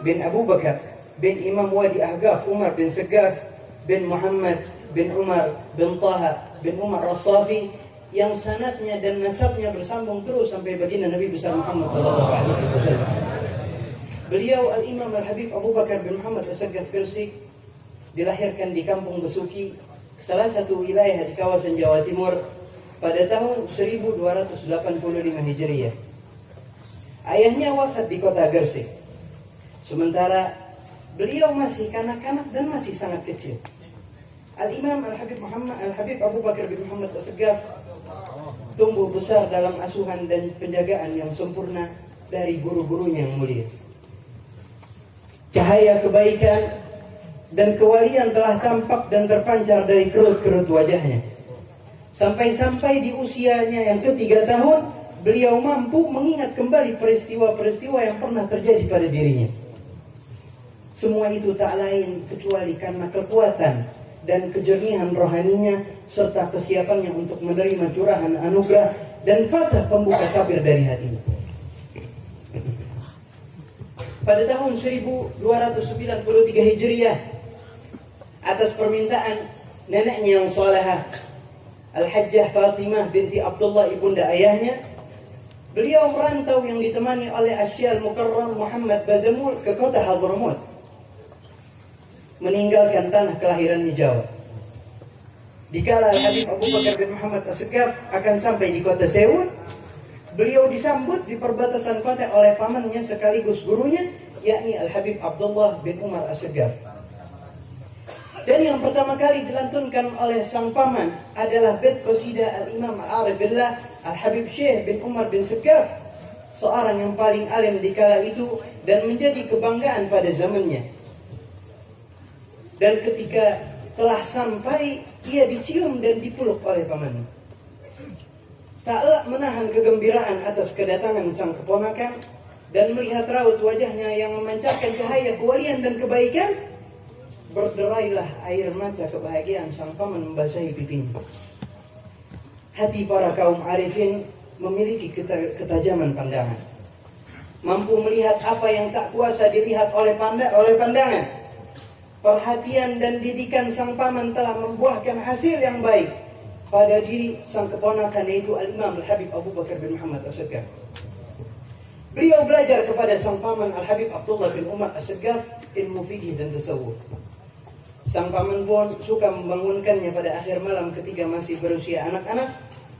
bin Abu Bakar bin Imam Wadi Ahqaf Umar bin Segaf bin Muhammad bin Umar bin Taha bin Umar As-Safi, yang sanadnya dan nasabnya bersambung terus sampai baginda Nabi besar Muhammad SAW. Beliau Al-Imam Al-Habib Abu Bakar bin Muhammad As-Segaf Gresik dilahirkan di Kampung Besuki, salah satu wilayah di kawasan Jawa Timur, pada tahun 1285 Hijriah. Ayahnya wafat di kota Gresik, sementara beliau masih kanak-kanak dan masih sangat kecil. Al-Imam Al-Habib Abu Bakar bin Muhammad As-Segaf tumbuh besar dalam asuhan dan penjagaan yang sempurna dari guru-gurunya yang mulia. Cahaya kebaikan dan kewalian telah tampak dan terpancar dari kerut-kerut wajahnya. Sampai-sampai di usianya yang ke-3 tahun, beliau mampu mengingat kembali peristiwa-peristiwa yang pernah terjadi pada dirinya. Semua itu tak lain kecuali karena kekuatan dan kejernihan rohaninya serta kesiapannya untuk menerima curahan anugerah dan fatah pembuka tabir dari hatinya. Pada tahun 1293 Hijriah, atas permintaan neneknya yang salehah, Al-Hajjah Fatimah binti Abdullah ibunda ayahnya, beliau merantau yang ditemani oleh Asy-Syaikh Al-Mukarram Muhammad Bazamul ke kota Hadramut, meninggalkan tanah kelahirannya Jawa. Dikala Al-Habib Abu Bakar bin Muhammad As-Segaf akan sampai di kota Seul, beliau disambut di perbatasan kota oleh pamannya sekaligus gurunya, yakni Al-Habib Abdullah bin Umar As-Segaf. Dan yang pertama kali dilantunkan oleh sang paman adalah bait qasidah Al-Imam Al-Arif Billah Al-Habib Syekh bin Umar bin Segaf, seorang yang paling alim di kala itu dan menjadi kebanggaan pada zamannya. Dan ketika telah sampai, ia dicium dan dipeluk oleh pamannya. Tak menahan kegembiraan atas kedatangan sang keponakan dan melihat raut wajahnya yang memancarkan cahaya kewalian dan kebaikan, berderailah air mata kebahagiaan sang paman membasahi pipinya. Hati para kaum arifin memiliki ketajaman pandangan, mampu melihat apa yang tak kuasa dilihat oleh pandangan. Perhatian dan didikan sang paman telah membuahkan hasil yang baik pada diri sang keponakan, yaitu Al-Imam Al-Habib Abu Bakar bin Muhammad As-Segaf. Beliau belajar kepada sang paman Al-Habib Abdullah bin Umar As-Segaf ilmu fikih dan tasawuf. Sang paman pun suka membangunkannya pada akhir malam ketika masih berusia anak-anak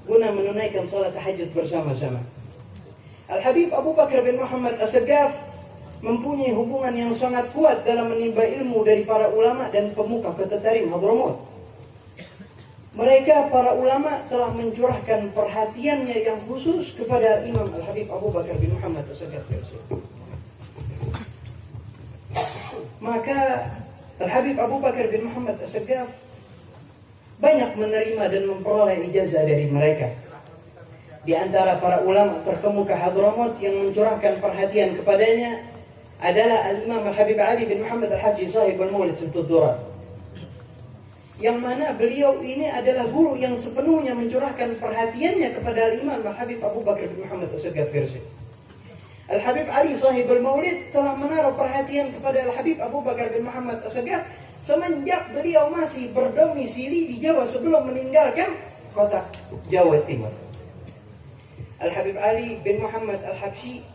guna menunaikan salat tahajud bersama-sama. Al-Habib Abu Bakar bin Muhammad As-Segaf mempunyai hubungan yang sangat kuat dalam menimba ilmu dari para ulama dan pemuka kota Tarim Hadramut. Mereka para ulama telah mencurahkan perhatiannya yang khusus kepada Imam Al-Habib Abu Bakar bin Muhammad As-Segaf. Maka Al-Habib Abu Bakar bin Muhammad As-Segaf banyak menerima dan memperoleh ijazah dari mereka. Di antara para ulama terkemuka Hadramut yang mencurahkan perhatian kepadanya adalah Al-Imam Al-Habib Ali bin Muhammad Al-Haji Sahib Al-Maulid Simtud Durar, yang mana beliau ini adalah guru yang sepenuhnya mencurahkan perhatiannya kepada Al-Imam Al-Habib Abu Bakar bin Muhammad As-Segaf Gresik. Al-Habib Ali Sahib Al-Maulid telah menaruh perhatian kepada Al-Habib Abu Bakar bin Muhammad As-Segaf semenjak beliau masih berdomisili di Jawa sebelum meninggalkan kota Jawa Timur. Al-Habib Ali bin Muhammad Al-Habsyi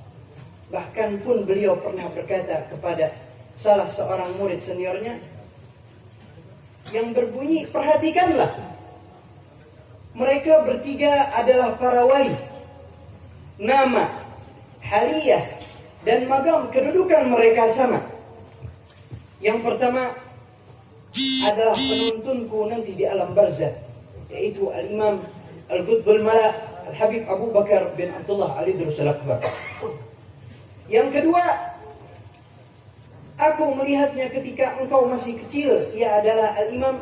bahkan pun beliau pernah berkata kepada salah seorang murid seniornya yang berbunyi, perhatikanlah, mereka bertiga adalah para wali. Nama, haliyah, dan magam kedudukan mereka sama. Yang pertama adalah penuntunku nanti di alam barzah, yaitu Al-Imam Al-Qutbul Mala Al-Habib Abu Bakar bin Abdullah Al-Idrus Al-Akbar. Yang kedua, aku melihatnya ketika engkau masih kecil, ia adalah Al-Imam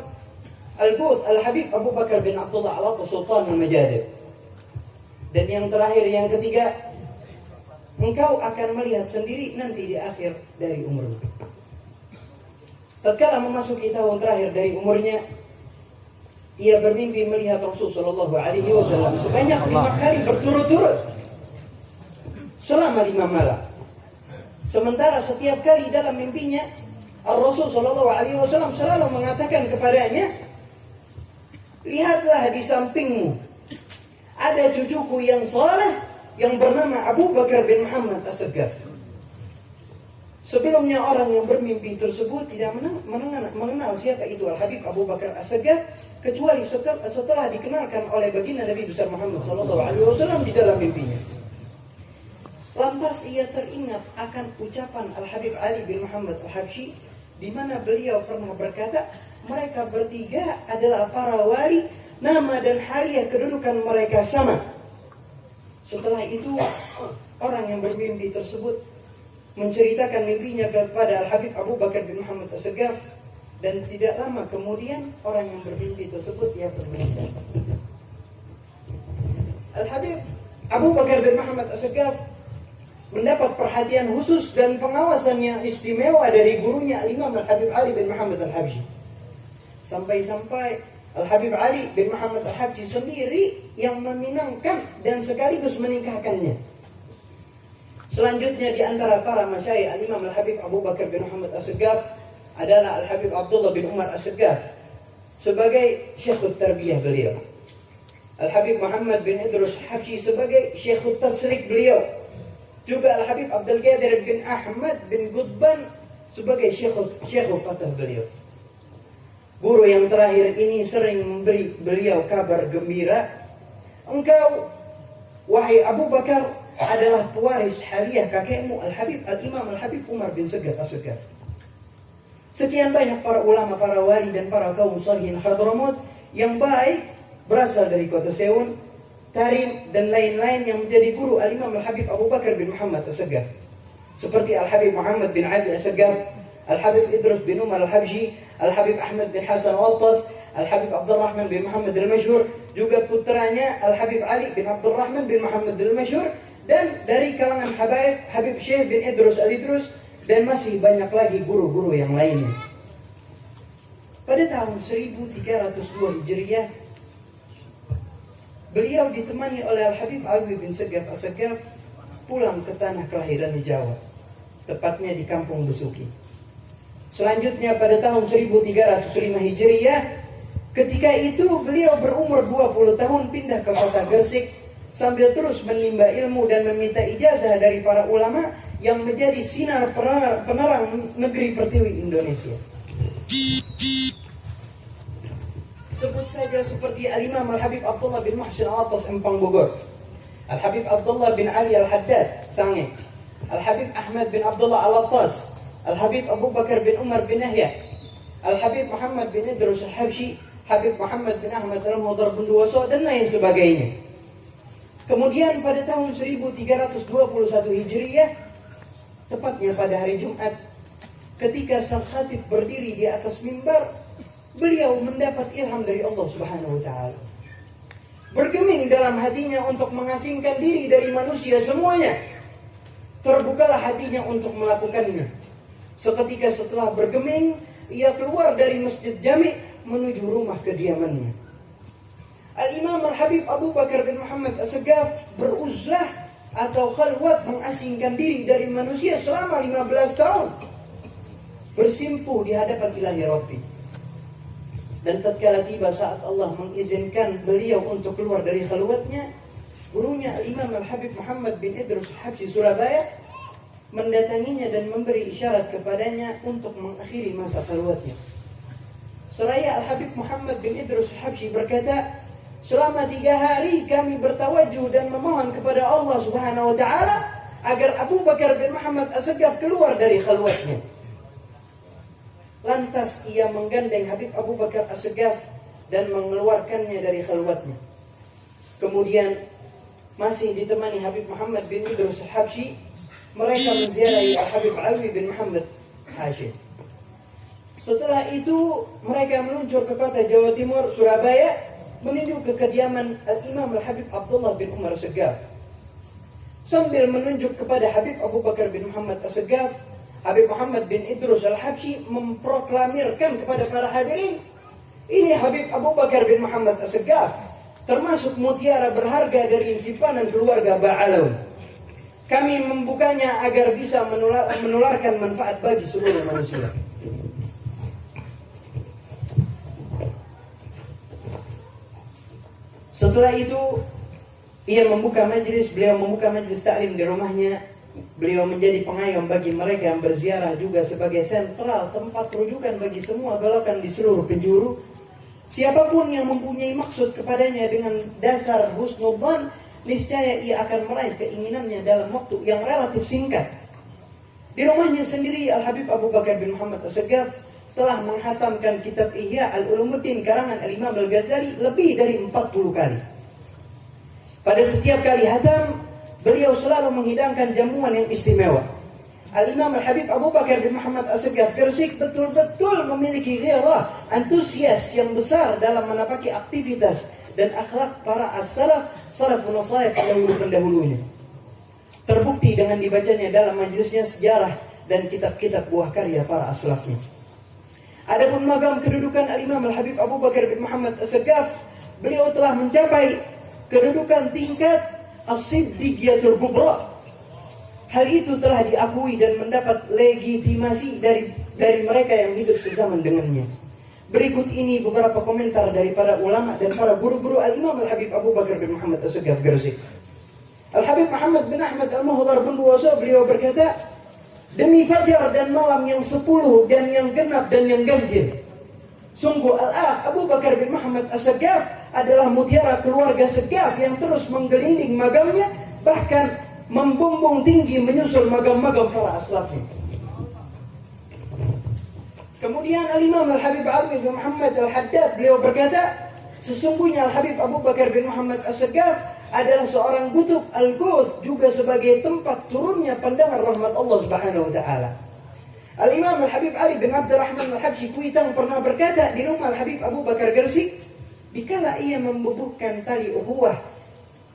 Al-Qut Al-Habib Abu Bakar bin Abdullah Al-Atta Sultan Al-Majadid. Dan yang terakhir, yang ketiga, engkau akan melihat sendiri nanti di akhir dari umurmu. Tatkala memasuki tahun terakhir dari umurnya, ia bermimpi melihat Rasulullah SAW sebanyak 5 kali berturut-turut selama 5 malam. Sementara setiap kali dalam mimpinya Rasul Shallallahu Alaihi Wasallam selalu mengatakan kepadanya, lihatlah di sampingmu ada cucuku yang saleh yang bernama Abu Bakar bin Muhammad As-Saggaf. Sebelumnya orang yang bermimpi tersebut tidak mengenal siapa itu Al-Habib Abu Bakar As-Saggaf, kecuali setelah dikenalkan oleh baginda Nabi besar Muhammad Shallallahu Alaihi Wasallam di dalam mimpinya. Lantas ia teringat akan ucapan Al-Habib Ali bin Muhammad Al-Habsyi, di mana beliau pernah berkata, mereka bertiga adalah para wali, nama dan haliah kedudukan mereka sama. Setelah itu orang yang bermimpi tersebut menceritakan mimpinya kepada Al-Habib Abu Bakar bin Muhammad As-Saggaf, dan tidak lama kemudian orang yang bermimpi tersebut ia meninggal. Al-Habib Abu Bakar bin Muhammad As-Saggaf mendapat perhatian khusus dan pengawasannya istimewa dari gurunya Imam Al-Habib Ali bin Muhammad Al-Habsyi. Sampai-sampai Al-Habib Ali bin Muhammad Al-Habsyi sendiri yang meminangkan dan sekaligus menikahkannya. Selanjutnya di antara para masyayikh Al-Imam Al-Habib Abu Bakar bin Muhammad As-Saggaf adalah Al-Habib Abdullah bin Umar As-Saggaf sebagai Syekhut Tarbiyah beliau. Al-Habib Muhammad bin Idrus Al-Habsyi sebagai Syekhut Tasrik beliau. Juga Al-Habib Abdul Qadir bin Ahmad bin Gudban sebagai Syekhul Fatah beliau. Guru yang terakhir ini sering memberi beliau kabar gembira, engkau, wahai Abu Bakar, adalah pewaris haliah kakekmu Al-Habib Al-Imam Al-Habib Umar bin Saggaf As-Saggaf. Sekian banyak para ulama, para wali dan para kaum salihin Hadramaut yang baik berasal dari kota Seun, Tarim dan lain-lain yang menjadi guru Al-Imam Al-Habib Abu Bakar bin Muhammad As-Saggaf. Seperti Al-Habib Muhammad bin Ali As-Saggaf, Al-Habib Idrus bin Umar Al-Habsyi, Al-Habib Ahmad bin Hasan Al-Wattas, Al-Habib Abdul Rahman bin Muhammad Al-Masyhur, juga putranya Al-Habib Ali bin Abdul Rahman bin Muhammad Al-Masyhur, dan dari kalangan habaib Habib Syekh bin Idrus Al-Idrus, dan masih banyak lagi guru-guru yang lainnya. Pada tahun 1302 Hijriah, beliau ditemani oleh Al-Habib Ali bin Saggaf As-Saggaf pulang ke tanah kelahiran di Jawa, tepatnya di Kampung Besuki. Selanjutnya pada tahun 1305 Hijriah, ketika itu beliau berumur 20 tahun pindah ke kota Gresik sambil terus menimba ilmu dan meminta ijazah dari para ulama yang menjadi sinar penerang negeri Pertiwi Indonesia. Sebut saja seperti Al-Imam Al-Habib Abdullah bin Muhsin Al-Attas Empang Bogor, Al-Habib Abdullah bin Ali Al-Haddad Sange, Al-Habib Ahmad bin Abdullah Al-Attas, Al-Habib Abu Bakar bin Umar bin Yahya, Al-Habib Muhammad bin Idrus Al-Habsyi, Habib Muhammad bin Ahmad Al-Mudar bin Duwaso, dan lain sebagainya. Kemudian pada tahun 1321 Hijriah, tepatnya pada hari Jumat, ketika sang khatib berdiri di atas mimbar, beliau mendapat ilham dari Allah Subhanahu wa taala. Bergeming dalam hatinya untuk mengasingkan diri dari manusia semuanya. Terbukalah hatinya untuk melakukannya. Seketika setelah bergeming, ia keluar dari Masjid Jami menuju rumah kediamannya. Al-Imam Al-Habib Abu Bakar bin Muhammad As-Saggaf beruzlah atau khalwat mengasingkan diri dari manusia selama 15 tahun. Bersimpuh di hadapan Ilahi Rabbi. Dan tatkala tiba saat Allah mengizinkan beliau untuk keluar dari khalwatnya, gurunya Imam Al-Habib Muhammad bin Idrus Al-Habsyi Surabaya mendatanginya dan memberi isyarat kepadanya untuk mengakhiri masa khalwatnya. Seraya Al-Habib Muhammad bin Idrus Al-Habsyi berkata, selama 3 hari kami bertawajuh dan memohon kepada Allah Subhanahu wa taala agar Abu Bakar bin Muhammad As-Saggaf keluar dari khalwatnya. Lantas ia menggandeng Habib Abu Bakar As-Saggaf dan mengeluarkannya dari khalwatnya. Kemudian masih ditemani Habib Muhammad bin Idrus Al-Habsyi, mereka menziarahi Al-Habib Ali bin Muhammad Hashim. Setelah itu mereka meluncur ke kota Jawa Timur, Surabaya, menuju ke kediaman Al-Imam Al-Habib Abdullah bin Umar As-Saggaf. Sambil menunjuk kepada Habib Abu Bakar bin Muhammad As-Saggaf, Habib Muhammad bin Idrus Al-Habsyi memproklamirkan kepada para hadirin, ini Habib Abu Bakar bin Muhammad As-Saggaf, termasuk mutiara berharga dari simpanan keluarga Ba'alawi. Kami membukanya agar bisa menularkan manfaat bagi seluruh manusia. Setelah itu beliau membuka majelis taklim di rumahnya. Beliau menjadi pengayom bagi mereka yang berziarah, juga sebagai sentral tempat rujukan bagi semua golakan di seluruh penjuru. Siapapun yang mempunyai maksud kepadanya dengan dasar husnudzan, niscaya ia akan meraih keinginannya dalam waktu yang relatif singkat. Di rumahnya sendiri, Al-Habib Abu Bakar bin Muhammad As-Saggaf telah menghatamkan kitab Ihya Al-Ulumuddin karangan Al-Imam Al-Ghazali lebih dari 40 kali. Pada setiap kali hatam, beliau selalu menghidangkan jamuan yang istimewa. Al-Imam Al-Habib Abu Bakar bin Muhammad As-Saggaf Gresik betul-betul memiliki ghirah, antusias yang besar dalam menapaki aktivitas dan akhlak para as-salaf, salafun salih pendahulunya. Terbukti dengan dibacanya dalam majelisnya sejarah dan kitab-kitab buah karya para as-salafnya. Adapun magam kedudukan Al-Imam Al-Habib Abu Bakar bin Muhammad As-Saggaf, beliau telah mencapai kedudukan tingkat as-siddiqiyatul kubra. Hal itu telah diakui dan mendapat legitimasi dari mereka yang hidup sezaman dengannya. Berikut ini beberapa komentar dari para ulama dan para guru-guru Al-Imam Al-Habib Abu Bakar bin Muhammad As-Saggaf Gresik. Al-Habib Muhammad bin Ahmad Al-Muhdhar bin Duwaso, beliau berkata, demi fajar dan malam yang 10 dan yang genap dan yang ganjil, sungguh Al-Akh Abu Bakar bin Muhammad As-Saggaf adalah mutiara keluarga Saggaf yang terus menggelinding magamnya, bahkan membumbung tinggi menyusul magam-magam para aslafnya. Kemudian Al-Imam Al-Habib Ali bin Muhammad Al-Haddad, beliau berkata, sesungguhnya Al-Habib Abu Bakar bin Muhammad As-Saggaf adalah seorang kutub Al-Quds, juga sebagai tempat turunnya pandangan rahmat Allah Subhanahu wa taala. Al-Imam Al-Habib Ali bin Abdurrahman Al-Habsyi Kuitang pernah berkata di rumah Al-Habib Abu Bakar Gresik, dikala ia membubuhkan tali ukhuwah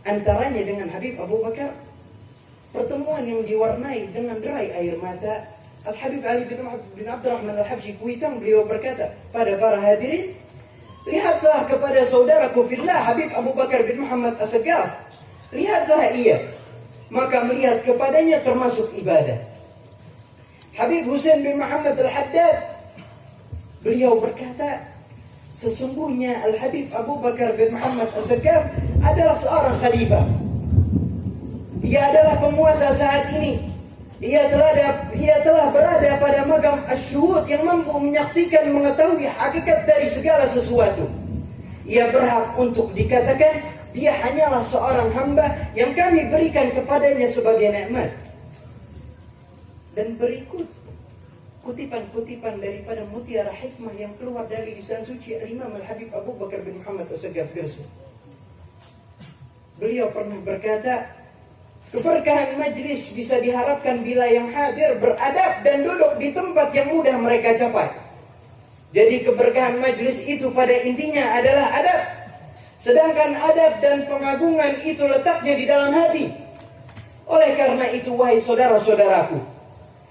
antaranya dengan Habib Abu Bakar, pertemuan yang diwarnai dengan derai air mata, Al-Habib Ali bin Abdurrahman Al-Habsyi Kuitang, beliau berkata pada para hadirin, lihatlah kepada saudaraku fillah Habib Abu Bakar bin Muhammad As-Saggaf, lihatlah ia, maka melihat kepadanya termasuk ibadah. Habib Husain bin Muhammad Al-Haddad, beliau berkata, sesungguhnya Al-Habib Abu Bakar bin Muhammad As-Saggaf adalah seorang khalifah. Ia adalah penguasa saat ini. Ia telah berada pada magam asyuhud yang mampu menyaksikan, mengetahui hakikat dari segala sesuatu. Ia berhak untuk dikatakan dia hanyalah seorang hamba yang kami berikan kepadanya sebagai nikmat. Dan berikut kutipan-kutipan daripada mutiara hikmah yang keluar dari lisan suci Imam Al-Habib Abu Bakar bin Muhammad As-Saggaf Gresik. Beliau pernah berkata, keberkahan majlis bisa diharapkan bila yang hadir beradab dan duduk di tempat yang mudah mereka capai. Jadi keberkahan majlis itu pada intinya adalah adab. Sedangkan adab dan pengagungan itu letaknya di dalam hati. Oleh karena itu, wahai saudara-saudaraku,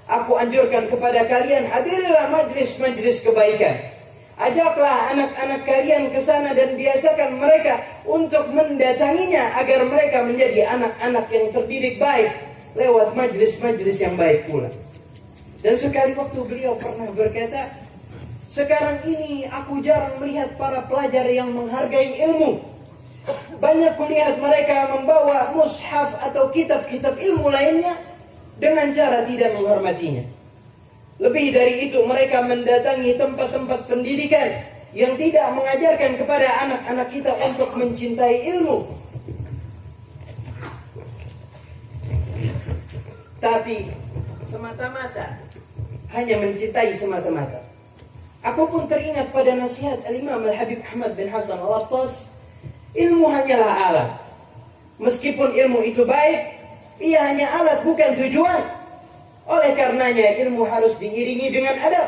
aku anjurkan kepada kalian, hadirilah majlis-majlis kebaikan. Ajaklah anak-anak kalian ke sana dan biasakan mereka untuk mendatanginya agar mereka menjadi anak-anak yang terdidik baik lewat majlis-majlis yang baik pula. Dan sekali waktu beliau pernah berkata, sekarang ini aku jarang melihat para pelajar yang menghargai ilmu. Banyak kulihat mereka membawa mushaf atau kitab-kitab ilmu lainnya dengan cara tidak menghormatinya. Lebih dari itu, mereka mendatangi tempat-tempat pendidikan yang tidak mengajarkan kepada anak-anak kita untuk mencintai ilmu, tapi semata-mata hanya mencintai semata-mata. Aku pun teringat pada nasihat Al-Imam Al-Habib Ahmad bin Hasan Al-Attas, ilmu hanyalah alat. Meskipun ilmu itu baik, ia hanya alat bukan tujuan. Oleh karenanya ilmu harus diiringi dengan adab,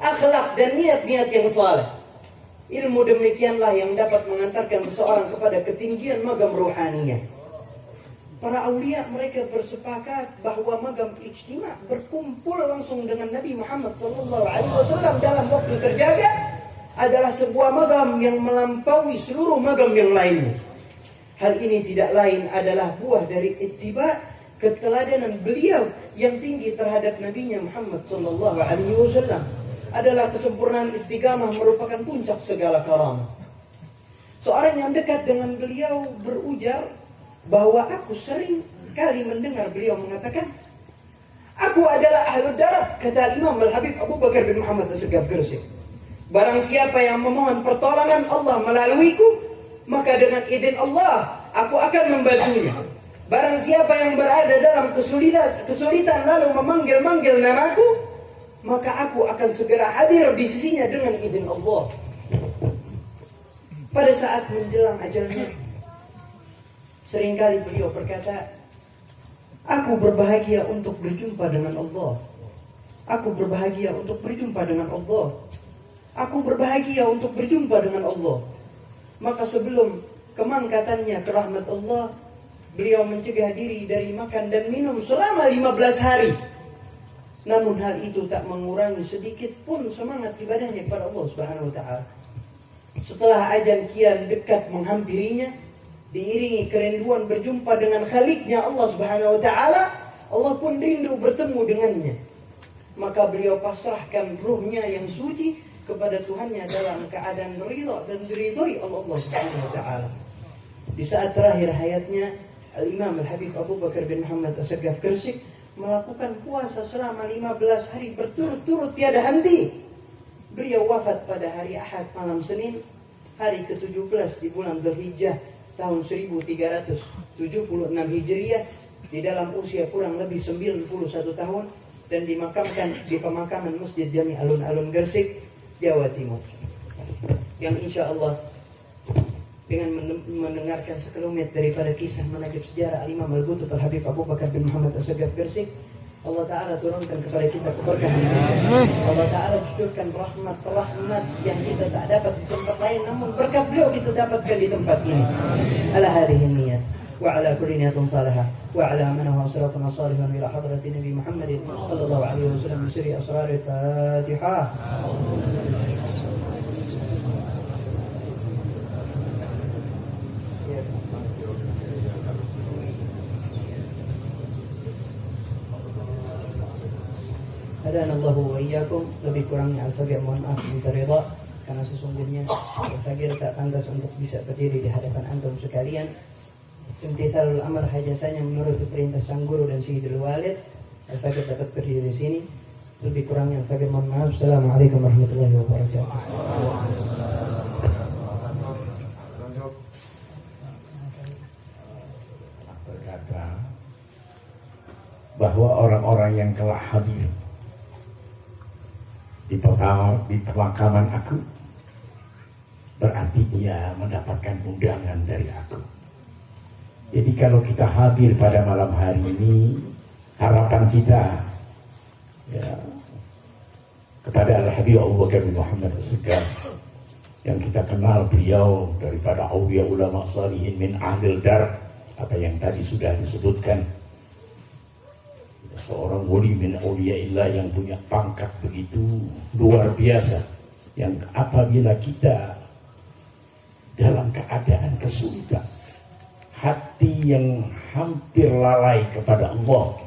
akhlak dan niat-niat yang saleh. Ilmu demikianlah yang dapat mengantarkan seseorang kepada ketinggian magam rohaniyah. Para aulia mereka bersepakat bahwa magam ijtima, berkumpul langsung dengan Nabi Muhammad SAW dalam waktu terjaga, adalah sebuah magam yang melampaui seluruh magam yang lainnya. Hal ini tidak lain adalah buah dari ittiba, keteladanan beliau yang tinggi terhadap Nabinya Muhammad sallallahu alaihi wasallam adalah kesempurnaan istiqamah merupakan puncak segala karamah. Seorang yang dekat dengan beliau berujar bahwa aku sering kali mendengar beliau mengatakan, aku adalah ahlul darat, kata Imam Al-Habib Abu Bakar bin Muhammad As-Segaf Gresik. Barang siapa yang memohon pertolongan Allah melaluiku, maka dengan izin Allah aku akan membantunya. Barang siapa yang berada dalam kesulitan lalu memanggil-manggil namaku, maka aku akan segera hadir di sisinya dengan izin Allah. Pada saat menjelang ajalnya, seringkali beliau berkata, aku berbahagia untuk berjumpa dengan Allah. Aku berbahagia untuk berjumpa dengan Allah. Aku berbahagia untuk berjumpa dengan Allah. Maka sebelum kemangkatannya ke rahmat Allah, beliau mencegah diri dari makan dan minum selama 15 hari. Namun hal itu tak mengurangi sedikit pun semangat ibadahnya kepada Allah Subhanahu wa taala. Setelah ajal kian dekat menghampirinya, diiringi kerinduan berjumpa dengan Khaliknya Allah Subhanahu wa taala, Allah pun rindu bertemu dengannya. Maka beliau pasrahkan ruhnya yang suci kepada Tuhannya dalam keadaan ridha dan diridhoi Allah Subhanahu wa taala. Di saat terakhir hayatnya, Al-Imam Al-Habib Abu Bakar bin Muhammad As-Segaf Gresik melakukan puasa selama 15 hari berturut-turut tiada henti. Beliau wafat pada hari Ahad malam Senin, hari ke-17 di bulan Dzulhijjah tahun 1376 Hijriah, di dalam usia kurang lebih 91 tahun, dan dimakamkan di pemakaman Masjid Jami Alun-Alun Gresik, Jawa Timur. Yang insya Allah dengan mendengarkan sekelumit daripada kisah menakjub sejarah Al-Imam Al-Qutb Al-Habib Abu Bakar bin Muhammad As-Segaf Gresik, Allah Ta'ala turunkan kepada kita keberkahan. Allah Ta'ala cucurkan rahmat yang kita tak dapat di tempat lain, namun berkat beliau kita dapatkan di tempat ini. Ala hadhihi niyat wa ala kulli niyatin salihah wa ala manahu salatan salihah ila hadrati Nabi Muhammad sallallahu alaihi wasallam bi sirri asrar al-Fatihah. Hadanallahu wa iyyakum. Lebih kurangnya Al-Faqir mohon maaf minta ridha, karena sesungguhnya Al-Faqir tak pantas untuk bisa berdiri di hadapan antum sekalian. Imtithalul amr hajasanya menurut perintah sang guru dan Sayyidul Walid. Al-Faqir dapat berdiri di sini. Lebih kurangnya Al-Faqir mohon maaf. Assalamualaikum warahmatullahi wabarakatuh. Berkata bahwa orang-orang yang telah hadir di pemakaman aku, berarti dia mendapatkan undangan dari aku. Jadi kalau kita hadir pada malam hari ini, harapan kita ya, kepada Al-Habib Abu Bakar bin Muhammad As-Segaf, yang kita kenal beliau daripada awliya ulama salihin min ahlil dar, apa yang tadi sudah disebutkan, seorang wali min awliyaillah yang punya pangkat begitu luar biasa, yang apabila kita dalam keadaan kesulitan, hati yang hampir lalai kepada Allah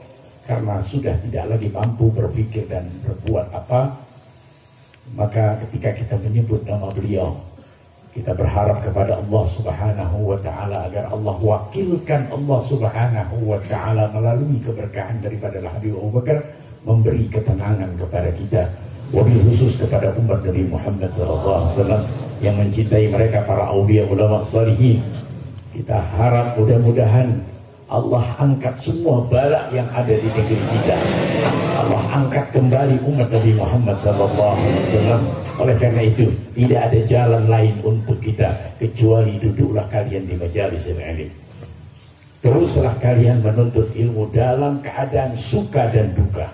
karena sudah tidak lagi mampu berpikir dan berbuat apa, maka ketika kita menyebut nama beliau, kita berharap kepada Allah Subhanahu wa ta'ala agar Allah wakilkan Allah Subhanahu wa ta'ala melalui keberkahan daripada Habib Abu Bakar memberi ketenangan kepada kita, wabil khusus kepada umat Nabi Muhammad SAW yang mencintai mereka para awliya ulama salihin. Kita harap mudah-mudahan Allah angkat semua bala yang ada di negeri kita. Allah angkat kembali umat Nabi Muhammad SAW. Oleh karena itu, tidak ada jalan lain untuk kita kecuali duduklah kalian di majalis ilmu. Teruslah kalian menuntut ilmu dalam keadaan suka dan duka.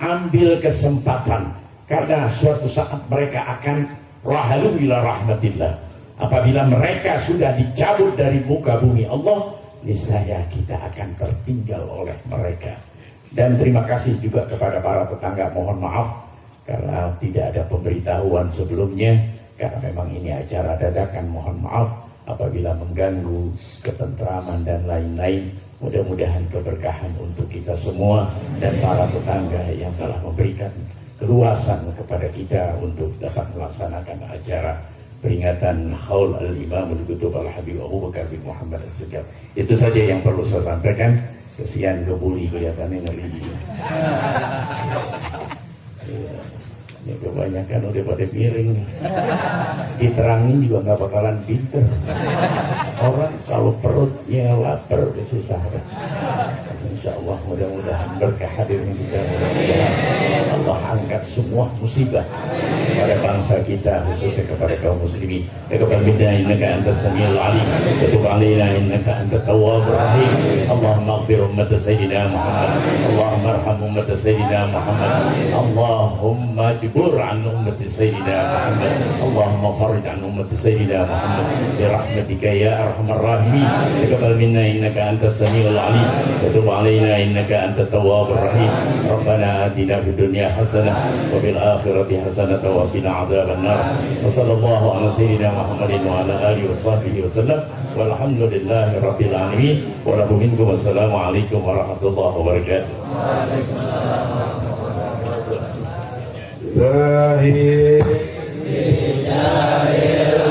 Ambil kesempatan, karena suatu saat mereka akan rahalu ila rahmatillah. Apabila mereka sudah dicabut dari muka bumi Allah, niscaya kita akan tertinggal oleh mereka. Dan terima kasih juga kepada para tetangga, mohon maaf karena tidak ada pemberitahuan sebelumnya, karena memang ini acara dadakan, mohon maaf. apabila mengganggu ketentraman dan lain-lain. Mudah-mudahan keberkahan untuk kita semua dan para tetangga yang telah memberikan keluasan kepada kita untuk dapat melaksanakan acara peringatan Haul al-Imam al-Qutub al-Habib Abu Bakar bin Muhammad as-Segaf. Itu saja yang perlu saya sampaikan. Kesian kebuli kelihatannya ngeri. Ya, kebanyakan udah pada miring. Diterangin juga nggak bakalan pinter. Orang kalau perutnya lapar udah susah. Insya Allah mudah-mudahan berkah hadirnya kita. Mudah-mudahan Allah angkat semua musibah pada bangsa kita, khususnya kepada kaum muslimin. Taqabbal minna innaka antas samiul alim wa tub alaina innaka antat tawwabur rahim. Allahumma ighfir ummat sayyidina Muhammad. Allahumma arham ummat sayyidina Muhammad. Allahumma jbur an ummat sayyidina Muhammad. Allahumma farij an ummat sayyidina Muhammad bi rahmatika ya arhamar rahimin. Taqabbal minna innaka antas samiul alim wa tub alaina innaka antat tawwabur rahim. Rabbana atina fid dunya hasanah wa fil akhirati hasanah wa qina adzaban nar. Wa sallallahu ala sayyidina Muhammadin wa ala alihi wa sahbihi wa sallam. Walhamdulillahi rabbil alamin. Wa lahu minkum. Wassalamualaikum warahmatullahi wabarakatuh. Waalaikumsalam.